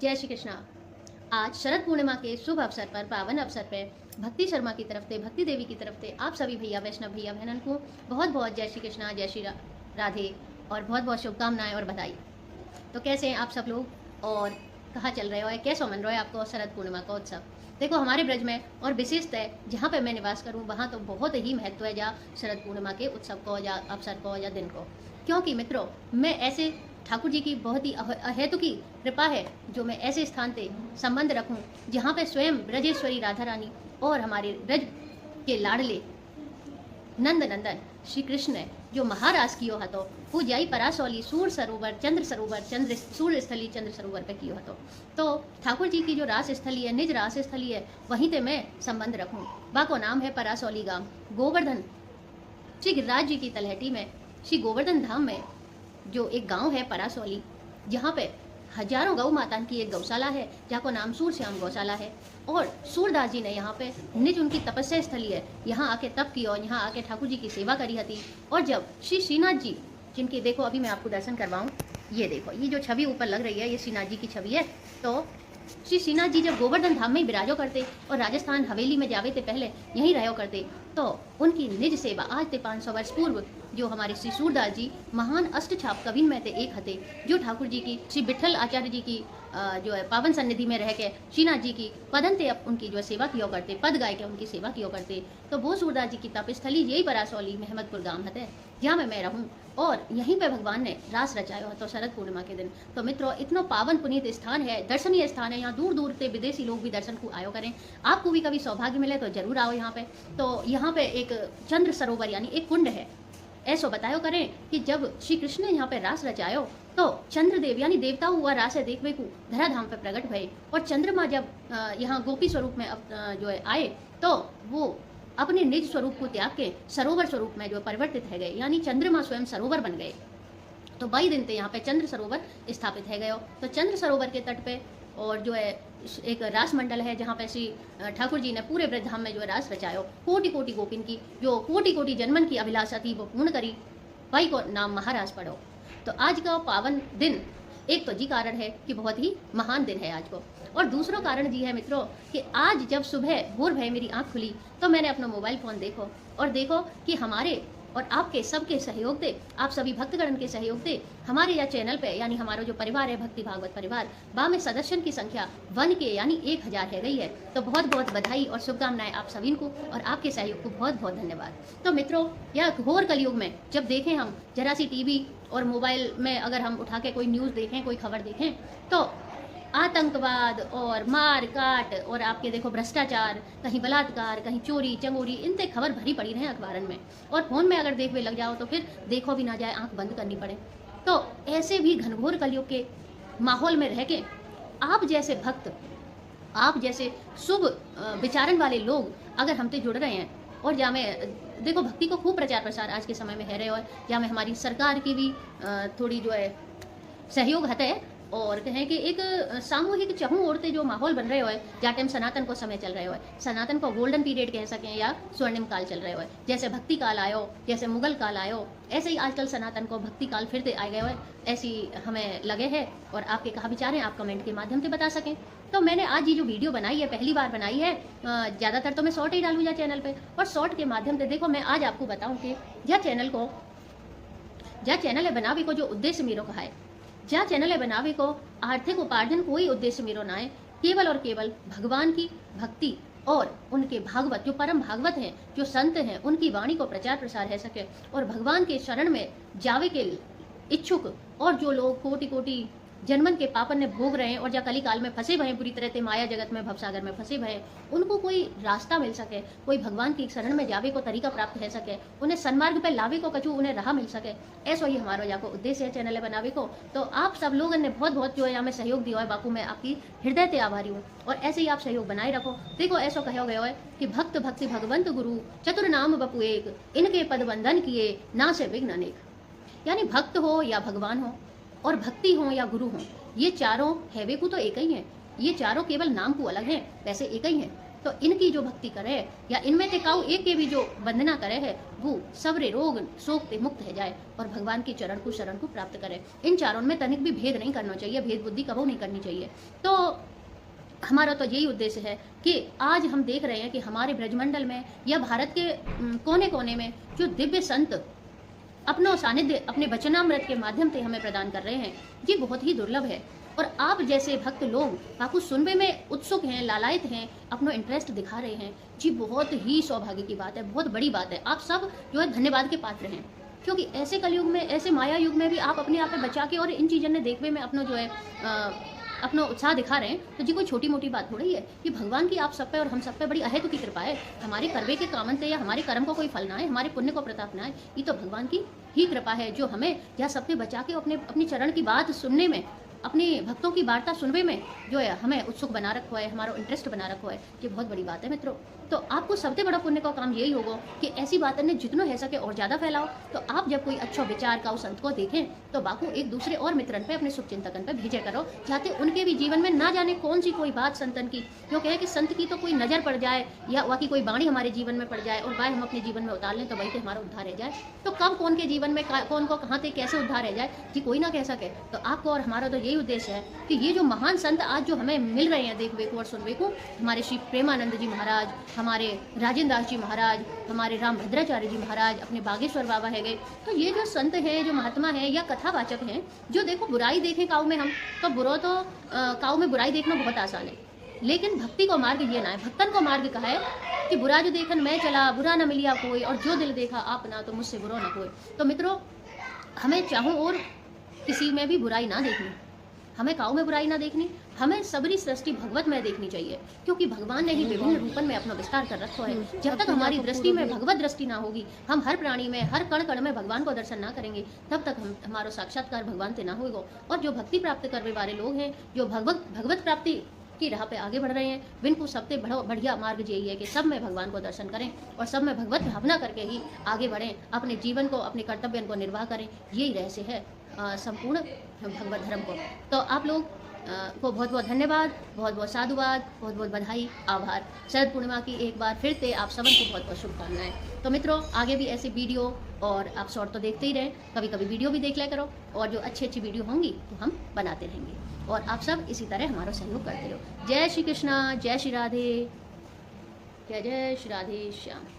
जय श्री कृष्णा। आज शरद पूर्णिमा के शुभ अवसर पर, पावन अवसर पर भक्ति शर्मा की तरफ से, भक्ति देवी की तरफ से आप सभी भैया वैष्णव भैया बहनन को बहुत बहुत जय श्री कृष्णा, जय श्री राधे और बहुत बहुत शुभकामनाएं और बधाई। तो कैसे हैं आप सब लोग और कहाँ चल रहे हो, कैसा मन रहा है आपको शरद पूर्णिमा का उत्सव? देखो हमारे ब्रज में और विशेषतः जहाँ पे मैं निवास करूँ वहाँ तो बहुत ही महत्व है जहाँ शरद पूर्णिमा के उत्सव को या अवसर को या दिन को, क्योंकि मित्रों मैं ऐसे ठाकुर जी की बहुत ही अहेतु की कृपा है जो मैं ऐसे स्थान पे संबंध रखूं जहाँ पे स्वयं ब्रजेश्वरी राधा रानी और हमारे ब्रज के लाडले नंद नंदन श्री कृष्ण है जो महाराज कियो हतो पूजाई परासौली सूर सरोवर चंद्र सूर्य स्थली चंद्र सरोवर पे कियो हतो। तो ठाकुर जी की जो रास स्थली है, निज रास स्थली है, वहीं पे मैं संबंध रखूं। बाको नाम है परासौली गांव, गोवर्धन श्री गिरिराज जी की तलहटी में श्री गोवर्धन धाम में जो एक गांव है परासौली, जहाँ पे हजारों गौ माता की एक गौशाला है जहाँ को नाम सूरश्याम गौशाला है। और सूरदास जी ने यहाँ पे निज उनकी तपस्या स्थली है, यहाँ आके तप की और यहाँ आके ठाकुर जी की सेवा करी थी। और जब श्री श्रीनाथ जी, जिनकी देखो अभी मैं आपको दर्शन करवाऊँ, ये देखो ये जो छवि ऊपर लग रही है ये श्रीनाथ जी की छवि है। तो श्री श्रीनाथ जी जब गोवर्धन धाम में ही विराजो करते और राजस्थान हवेली में जावे थे पहले यहीं रहो करते, तो उनकी निज सेवा आज से 500 वर्ष पूर्व जो हमारे श्री सूरदास जी महान अष्टछाप कविन में थे एक हते, जो ठाकुर जी की श्री विठल आचार्य जी की जो है पावन सन्निधि में रह के श्रीनाथ जी की पदंते उनकी जो सेवा किया करते, पद गाय के उनकी सेवा किया करते। तो वो सूरदास जी की तपस्थली यही परासौली महमदपुर गांव है जहाँ मैं रहूँ और यहीं पे भगवान ने रास रचाया तो शरद पूर्णिमा के दिन। तो मित्रों इतना पावन पुनीत स्थान है, दर्शनीय स्थान है, यहाँ दूर दूर से विदेशी लोग भी दर्शन को आयो करें। आपको भी कभी सौभाग्य मिले तो जरूर आओ यहाँ पे। तो यहाँ पे एक चंद्र सरोवर यानी एक कुंड है। ऐसो बतायो करें कि जब श्री कृष्ण ने यहाँ पे रास रचायो तो चंद्रदेव यानी देवता हुआ रास है देखवे को धराधाम पे प्रकट भये और चंद्रमा जब यहाँ गोपी स्वरूप में जो है आए तो वो अपने निज स्वरूप को त्याग के सरोवर स्वरूप में जो परिवर्तित है गए, यानी चंद्रमा स्वयं सरोवर बन गए। तो 22 दिन यहाँ पे चंद्र सरोवर स्थापित है गए। तो चंद्र सरोवर के तट पे और जो है एक रास मंडल है जहाँ पे श्री ठाकुर जी ने पूरे ब्रजधाम में जो है रास रचायो। कोटि कोटि गोपिन की जो कोटि कोटि जन्मन की अभिलाषा थी वो पूर्ण करी, भाई को नाम महाराज पढ़ो। तो आज का पावन दिन एक तो जी कारण है कि बहुत ही महान दिन है आज को, और दूसरा कारण जी है मित्रों कि आज जब सुबह भोर भय मेरी आंख खुली तो मैंने अपना मोबाइल फोन देखो और देखो कि हमारे और आपके सबके सहयोग से, आप सभी भक्तगण के सहयोग से हमारे यह चैनल पे यानी हमारा जो परिवार है भक्ति भागवत परिवार बा में सदस्यों की संख्या 1 के यानी 1000 है गई है। तो बहुत बहुत बधाई और शुभकामनाएं आप सभी को और आपके सहयोग को बहुत बहुत धन्यवाद। तो मित्रों यह घोर कलयुग में जब देखें हम जरा सी टीवी और मोबाइल में अगर हम उठा के कोई न्यूज़ देखें, कोई खबर देखें तो आतंकवाद और मार काट और आपके देखो भ्रष्टाचार, कहीं बलात्कार, कहीं चोरी चंगोरी, इनसे खबर भरी पड़ी रहे अखबारन में। और फोन में अगर देखने लग जाओ तो फिर देखो भी ना जाए, आंख बंद करनी पड़े। तो ऐसे भी घनघोर कलयुग के माहौल में रह के आप जैसे भक्त, आप जैसे शुभ विचारन वाले लोग अगर हमसे जुड़ रहे हैं और जहाँ में देखो भक्ति को खूब प्रचार प्रसार आज के समय में है रहे और जहाँ में हमारी सरकार की भी थोड़ी जो है सहयोग है और कहें कि एक सामूहिक चहु ओरते जो माहौल बन रहे हो है जहाँ टाइम सनातन को समय चल रहे हो है, सनातन को गोल्डन पीरियड कह सकें या स्वर्णिम काल चल रहे हो है। जैसे भक्ति काल आयो, जैसे मुगल काल आयो, ऐसे ही आजकल सनातन को भक्ति काल फिर से आ गए हो, ऐसी हमें लगे है। और आपके कहा विचार हैं आप कमेंट के माध्यम से बता सकें। तो मैंने आज ये जो वीडियो बनाई है पहली बार बनाई है, ज़्यादातर तो मैं शॉर्ट ही डालूँ चैनल पर, और शॉर्ट के माध्यम से देखो मैं आज आपको बताऊँ कि यह चैनल है बनावे को जो उद्देश्य मेरे का है, जहाँ चैनल है बनावे को आर्थिक उपार्जन कोई उद्देश्य मेरो ना है, केवल और केवल भगवान की भक्ति और उनके भागवत जो परम भागवत हैं, जो संत हैं, उनकी वाणी को प्रचार प्रसार है सके और भगवान के शरण में जावे के इच्छुक और जो लोग कोटि कोटि जन्मन के पापन ने भोग रहे हैं और जहाँ कली काल में फंसे भये, पूरी तरह से माया जगत में भवसागर में फंसे भये, उनको कोई रास्ता मिल सके, कोई भगवान की शरण में जावे को तरीका प्राप्त है सके, उन्हें सन्मार्ग पे लावे को कछु उन्हें राह मिल सके। ऐसा ही हमारा यहाँ को उद्देश्य है चैनल बनावे को। तो आप सब लोगों ने बहुत बहुत जो है हमें सहयोग दिया है, बापू मैं आपकी हृदय से आभारी हूँ और ऐसे ही आप सहयोग बनाए रखो। देखो ऐसा कहा गया है कि भक्त भक्ति भगवंत गुरु चतुर नाम बपू एक, इनके पद बंधन किए ना से विघ्न अनेक। यानी भक्त हो या भगवान हो और भक्ति हो या गुरु हो, ये चारों हैवे को तो एक ही है, ये चारों केवल नाम को अलग हैं, वैसे एक ही हैं। तो इनकी जो भक्ति करे या इनमें ते काऊ एक के भी जो वंदना करे है वो सबरे रोग शोक ते मुक्त है जाए और भगवान के चरण को शरण को प्राप्त करे। इन चारों में तनिक भी भेद नहीं करना चाहिए, भेद बुद्धि कबो नहीं करनी चाहिए। तो हमारा तो यही उद्देश्य है कि आज हम देख रहे हैं कि हमारे ब्रजमंडल में या भारत के कोने कोने में जो दिव्य संत अपना सानिध्य अपने वचनामृत के माध्यम से हमें प्रदान कर रहे हैं, ये बहुत ही दुर्लभ है। और आप जैसे भक्त लोग आपको सुनने में उत्सुक हैं, लालायित हैं, अपना इंटरेस्ट दिखा रहे हैं, जी बहुत ही सौभाग्य की बात है, बहुत बड़ी बात है। आप सब जो है धन्यवाद के पात्र हैं, क्योंकि ऐसे कलयुग में, ऐसे माया युग में भी आप अपने आप में बचा के और इन चीज़ों ने देखने में अपना जो है अपना उत्साह दिखा रहे हैं, तो जी कोई छोटी मोटी बात थोड़ी है। ये भगवान की आप सब पे और हम सब पे बड़ी अहेतु की कृपा है। हमारे कर्मे के कामन से या हमारे कर्म को कोई फल ना है, हमारे पुण्य को प्रताप ना है, ये तो भगवान की ही कृपा है जो हमें यह सबके बचा के अपनी चरण की बात सुनने में, अपने भक्तों की वार्ता सुनने में जो है हमें उत्सुक बना रखा है, हमारा इंटरेस्ट बना रखा है। ये बहुत बड़ी बात है मित्रों। तो आपको सबसे बड़ा पुण्य का काम यही होगा कि ऐसी बातें ने जितना हो सके और ज़्यादा फैलाओ। तो आप जब कोई अच्छा विचार का उस संत को देखें तो बाकू एक दूसरे और मित्रन पे, अपने शुभ चिंतकन पे भेजे करो, चाहते उनके भी जीवन में ना जाने कौन सी कोई बात संतन की, क्यों कहे कि संत की तो कोई नज़र पड़ जाए या वहाँ की कोई वाणी हमारे जीवन में पड़ जाए और वह हम अपने जीवन में उतार लें तो वही तो हमारा उद्धार रह जाए। तो कब कौन के जीवन में कौन को कहाँ से कैसे उद्धार रह जाए जी कोई ना कह सके। तो आपको और हमारा तो यही उद्देश्य है कि ये जो महान संत आज जो हमें मिल रहे हैं देखने को और सुनने को, हमारे श्री प्रेमानंद जी महाराज, हमारे राजेंद्र दास जी महाराज, हमारे राम भद्राचार्य जी महाराज, अपने बागेश्वर बाबा है गए, तो ये जो संत हैं, जो महात्मा हैं या कथावाचक हैं, जो देखो बुराई देखें काऊ में हम तो बुरो तो काऊ में बुराई देखना बहुत आसान है, लेकिन भक्ति को मार्ग ये ना है। भक्तन को मार्ग कहा है कि बुरा जो देखन मैं चला, बुरा न मिलिया कोई, और जो दिल देखा आपना तो मुझसे बुरा न कोई। तो मित्रों, हमें चाहूँ और किसी में भी बुराई ना देखनी, हमें काऊ में बुराई ना देखनी, हमें सबरी सृष्टि भगवत में देखनी चाहिए, क्योंकि भगवान ने ही विभिन्न रूपन में अपना विस्तार कर रखा है। जब तक हमारी दृष्टि में भगवत दृष्टि ना होगी, हम हर प्राणी में, हर कण कण में भगवान को दर्शन ना करेंगे, तब तक हमारा साक्षात्कार भगवान से ना होगा। और जो भक्ति प्राप्त करने वाले लोग हैं, जो भगवत प्राप्ति की राह पे आगे बढ़ रहे हैं, विनको सबसे बढ़िया मार्ग यही है कि सब में भगवान को दर्शन करें और सब में भगवत भावना करके ही आगे बढ़ें, अपने जीवन को, अपने कर्तव्य को निर्वाह करें। यही रहस्य है संपूर्ण भगवत धर्म को। तो आप लोग को बहुत बहुत धन्यवाद, बहुत बहुत साधुवाद, बहुत बहुत बधाई, आभार। शरद पूर्णिमा की एक बार फिर से आप सबन को बहुत बहुत शुभकामनाएं। तो मित्रों, आगे भी ऐसी वीडियो और आप शॉर्ट तो देखते ही रहें, कभी कभी वीडियो भी देख लिया करो, और जो अच्छी अच्छी वीडियो होंगी तो हम बनाते रहेंगे, और आप सब इसी तरह हमारा सहयोग करते रहो। जय श्री कृष्णा, जय श्री राधे, जय जय श्री राधे श्याम।